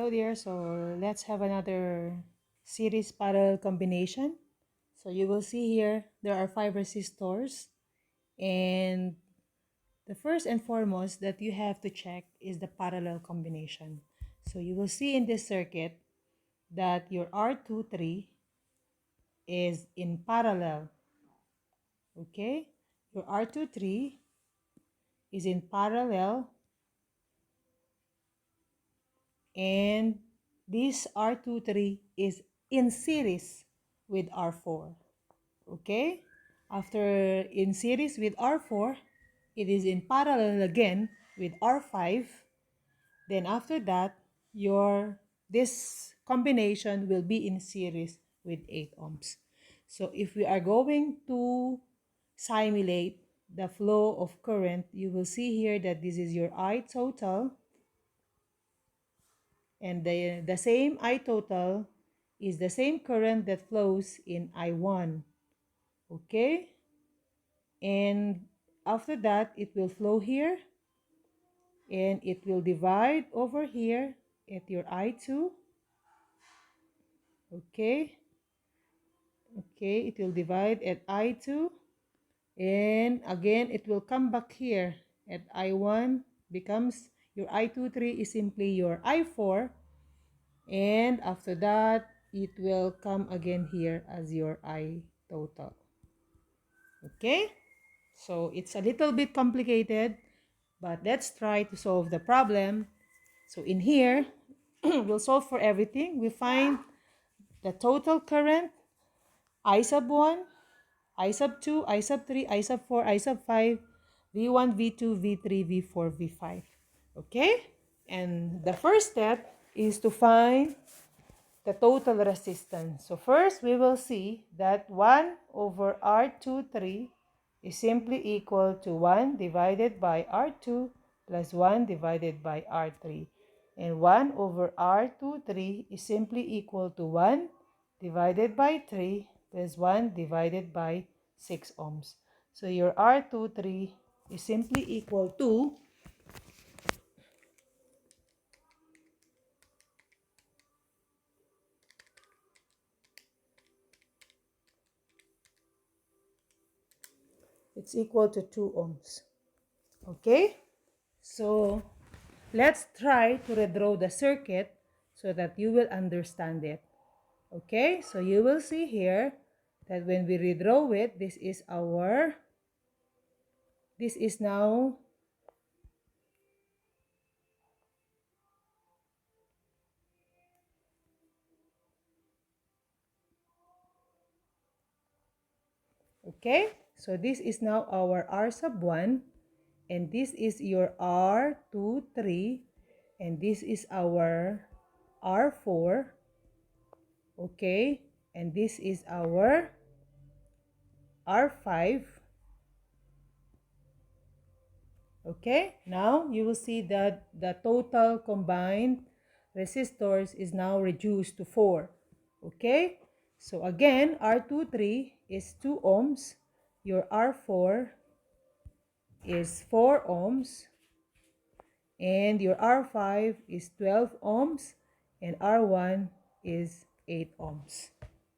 Hello there. So let's have another series parallel combination. So you will see here there are 5 resistors, and the first and foremost that you have to check is the parallel combination. So you will see in this circuit that your R23 is in parallel. Okay? Your R23 is in parallel, and this R23 is in series with R4. Okay? After in series with R4, it is in parallel again with R5. Then after that, this combination will be in series with 8 ohms. So if we are going to simulate the flow of current, you will see here that this is your I total, and the same I total is the same current that flows in I1. Okay? And after that, it will flow here, and it will divide over here at your I2. Okay? Okay, it will divide at I2, and again it will come back here at I1, becomes your I23 is simply your I4, and after that it will come again here as your I total. Okay, so it's a little bit complicated, but let's try to solve the problem. So in here we'll solve for everything. We find the total current, I sub 1, I sub 2, I sub 3, I sub 4, I sub 5, V1, V2, V3, V4, V5. Okay? And the first step is to find the total resistance. So first, we will see that 1 over R23 is simply equal to 1 divided by R2 plus 1 divided by R3. And 1 over R23 is simply equal to 1 divided by 3 plus 1 divided by 6 ohms. So your R23 is simply equal to it's equal to 2 ohms. Okay? So let's try to redraw the circuit so that you will understand it. Okay, so you will see here that when we redraw it, this is now, okay, so this is now our R sub 1, and this is your R23, and this is our R4, okay, and this is our R5. Okay, now you will see that the total combined resistors is now reduced to 4. Okay, so again, R23 is 2 ohms, your R4 is 4 ohms, and your R5 is 12 ohms, and R1 is 8 ohms.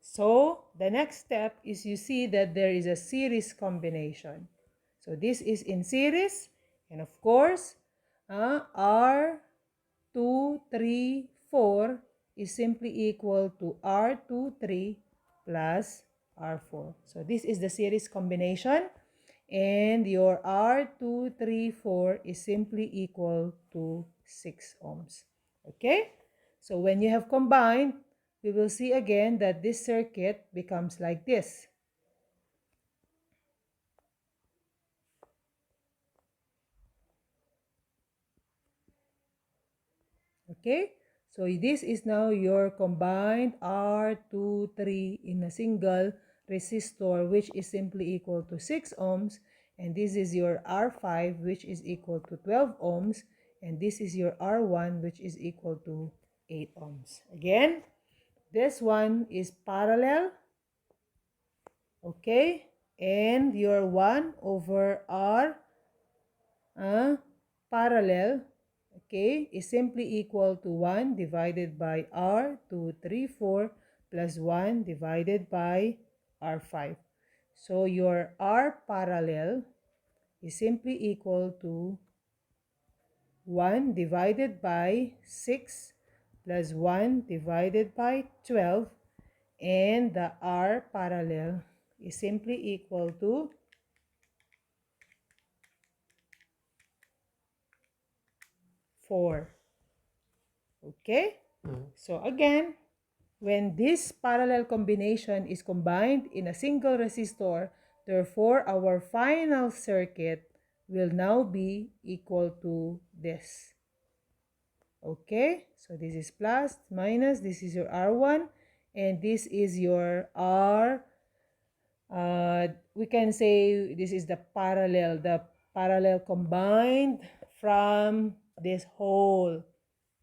So the next step is you see that there is a series combination. So this is in series, and of course, R2, 3, 4 is simply equal to R2, 3 plus R4. So this is the series combination, and your R2, 3, 4 is simply equal to 6 ohms. Okay? So when you have combined, we will see again that this circuit becomes like this. Okay, so this is now your combined R23 in a single resistor, which is simply equal to 6 ohms, and this is your R5, which is equal to 12 ohms, and this is your R1, which is equal to 8 ohms. Again, this one is parallel, okay, and your 1 over R parallel, okay, is simply equal to 1 divided by R234 plus 1 divided by R5. So your R parallel is simply equal to 1 divided by 6 plus 1 divided by 12, and the R parallel is simply equal to 4. Okay? So again, when this parallel combination is combined in a single resistor, therefore our final circuit will now be equal to this. Okay, so this is plus, minus, this is your R1, and this is your R. We can say this is the parallel combined from this whole,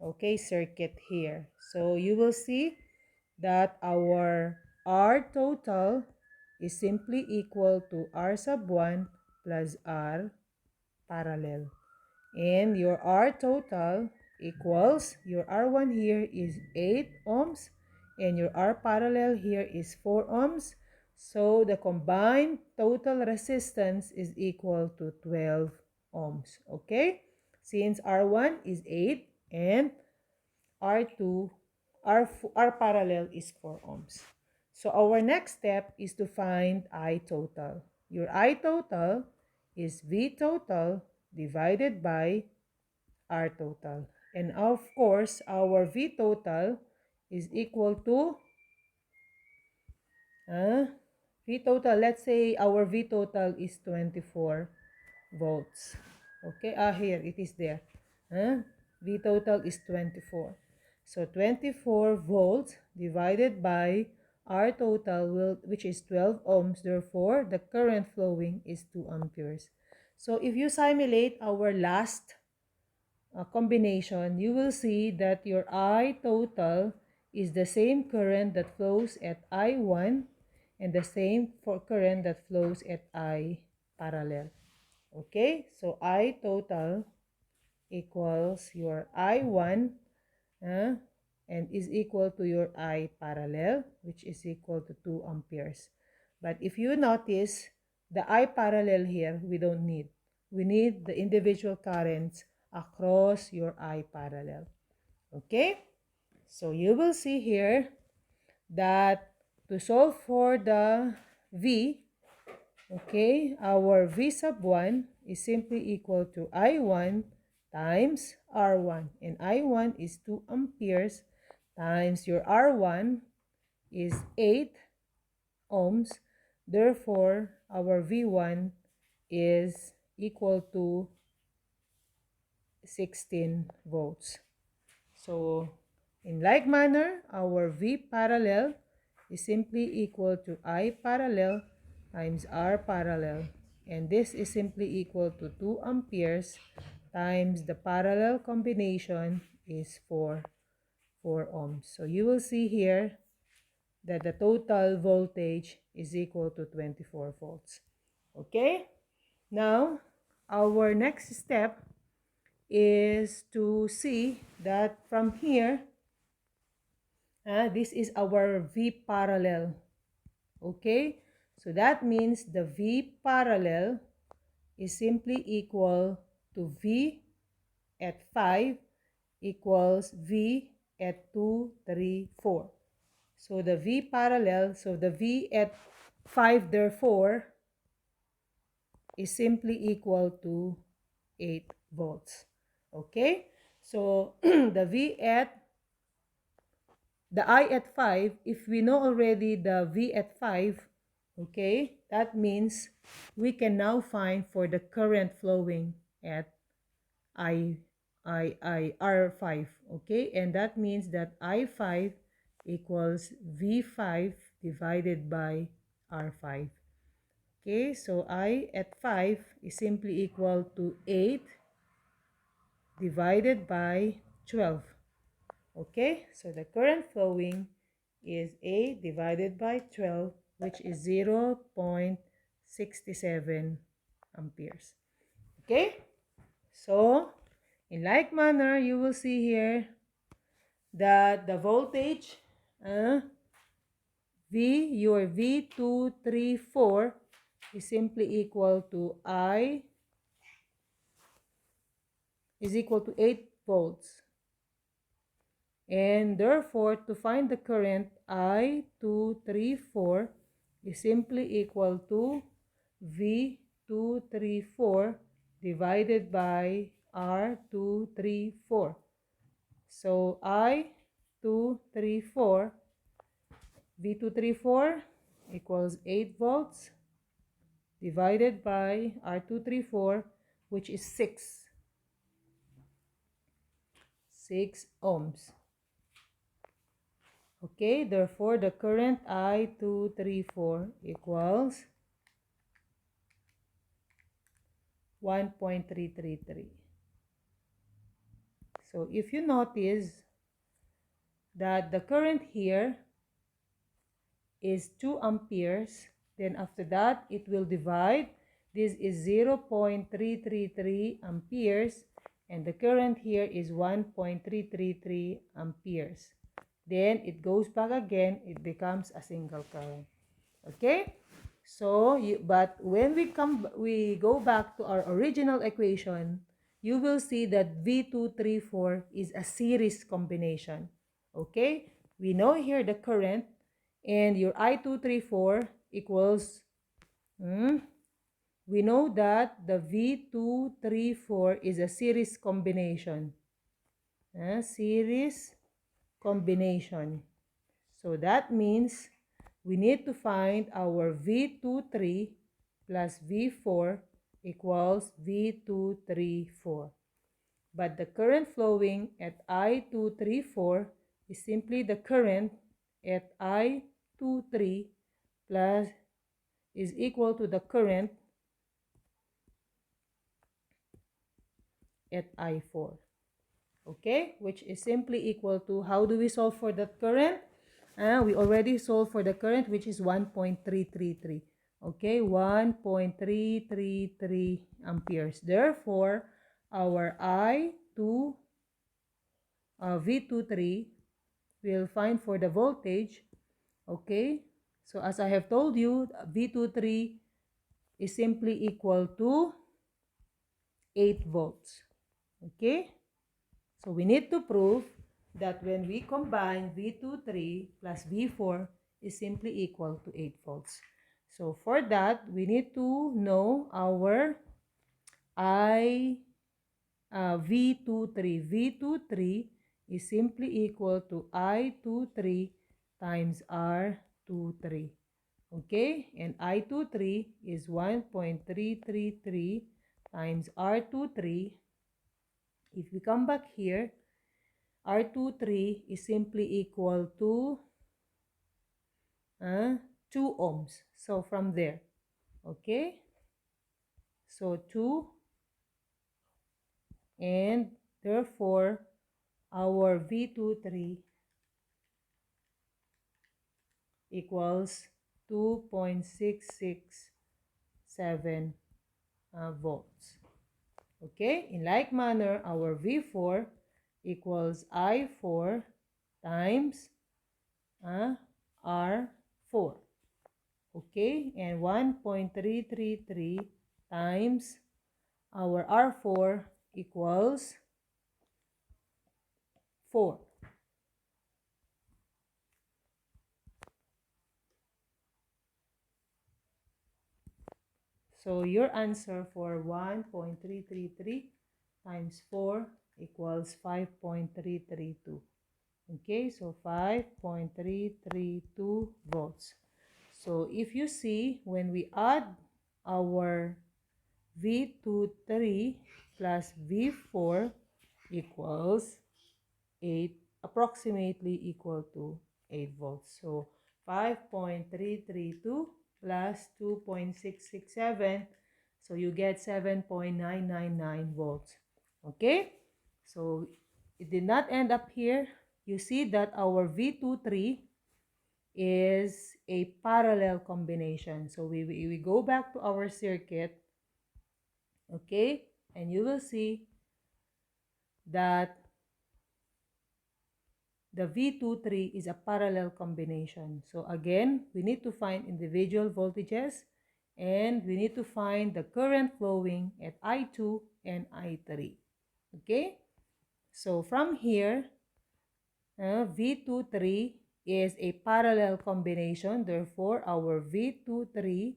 okay, circuit here. So you will see that our R total is simply equal to R sub 1 plus R parallel. And your R total equals, your R1 here is 8 ohms and your R parallel here is 4 ohms. So the combined total resistance is equal to 12 ohms. Okay? Since R1 is 8 and R2, R parallel is 4 ohms. So our next step is to find I total. Your I total is V total divided by R total. And of course, our V total is equal to V total. Let's say our V total is 24 volts. Okay, here it is there. V total is 24. So 24 volts divided by R total, which is 12 ohms. Therefore, the current flowing is 2 amperes. So if you simulate our last combination, you will see that your I total is the same current that flows at I1 and the same for current that flows at I parallel. Okay, so I total equals your I1 and is equal to your I parallel, which is equal to 2 amperes. But if you notice, the I parallel here, we don't need. We need the individual currents across your I parallel. Okay? So you will see here that to solve for the V, okay, our V sub 1 is simply equal to I1 times R1. And I1 is 2 amperes times your R1 is 8 ohms. Therefore, our V1 is equal to 16 volts. So, in like manner, our V parallel is simply equal to I parallel times R parallel. And this is simply equal to 2 amperes times the parallel combination is 4 ohms. So you will see here that the total voltage is equal to 24 volts. Okay? Now, our next step is to see that from here, this is our V parallel. Okay? So that means the V parallel is simply equal to V at 5 equals V at 2, 3, 4. So the V parallel, so the V at 5 therefore is simply equal to 8 volts. Okay? So the I at 5, if we know already the V at 5, okay, that means we can now find for the current flowing at R5, okay, and that means that I5 equals V5 divided by R5. Okay, so I at 5 is simply equal to 8 divided by 12. Okay, so the current flowing is 8 divided by 12, which is 0.67 amperes. Okay, so In like manner, you will see here that the voltage your V234 is simply equal to I is equal to 8 volts. And therefore, to find the current, I234 is simply equal to V234 divided by R234. So I234, V234 equals 8 volts divided by R234, which is 6 ohms. Okay, therefore the current I234 equals 1.333. So if you notice that the current here is 2 amperes, then after that it will divide. This is 0.333 amperes and the current here is 1.333 amperes. Then it goes back again, it becomes a single current. Okay? So, but when we go back to our original equation, you will see that V234 is a series combination. Okay? We know here the current and your I234 equals, we know that the V234 is a series combination. Series combination. So that means we need to find our V23 plus V4 equals V234. But the current flowing at I234 is simply the current at I23 plus is equal to the current at I4. Okay, which is simply equal to, how do we solve for that current? We already solved for the current, which is 1.333. Okay, 1.333 amperes. Therefore, our V23 will find for the voltage. Okay, so as I have told you, V23 is simply equal to 8 volts. Okay, so we need to prove that when we combine V23 plus V4 is simply equal to 8 volts. So for that, we need to know our V23. V23 is simply equal to I23 times R23. Okay, and I23 is 1.333 times R23. If we come back here, R23 is simply equal to 2 ohms. So from there, okay, so 2, and therefore our V23 equals 2.667 volts. Okay, in like manner, our V4 equals I4 times R4. Okay, and 1.333 times our R4 equals 4. So your answer for 1.333 times 4 equals 5.332. Okay, so 5.332 volts. So if you see, when we add our V23 plus V4 equals 8, approximately equal to 8 volts. So 5.332 plus 2.667, so you get 7.999 volts. Okay, so it did not end up here. You see that our V23 is a parallel combination. So we go back to our circuit, okay, and you will see that the V23 is a parallel combination. So again, we need to find individual voltages and we need to find the current flowing at I2 and I3. Okay? So from here, V23 is a parallel combination. Therefore, our V23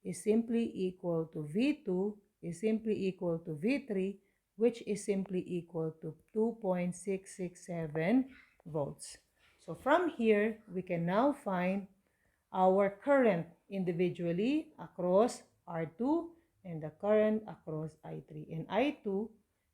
is simply equal to V2 is simply equal to V3, which is simply equal to 2.667 volts. So from here, we can now find our current individually across R2 and the current across I3. And I2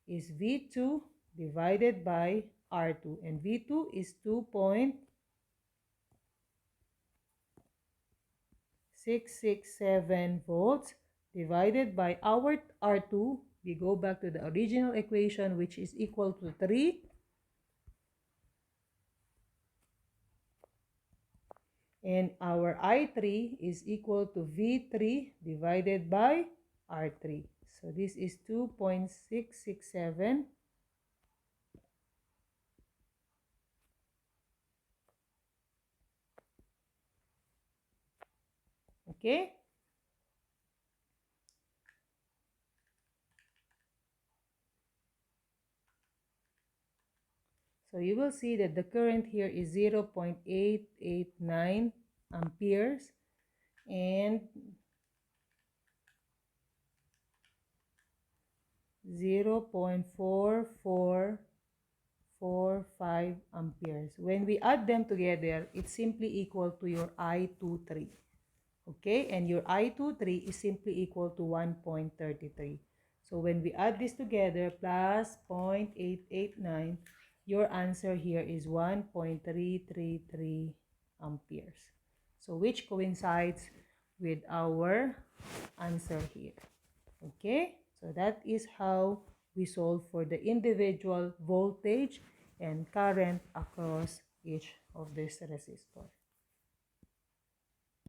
is V2 divided by R2. And V2 is 2.667 volts divided by our R2. We go back to the original equation, which is equal to 3. And our I3 is equal to V3 divided by R3. So this is 2.667. Okay? So you will see that the current here is 0.889 amperes and 0.4445 amperes. When we add them together, it's simply equal to your I23. Okay, and your I23 is simply equal to 1.33. So when we add this together, plus 0.889, your answer here is 1.333 amperes. So which coincides with our answer here. Okay, so that is how we solve for the individual voltage and current across each of these resistors.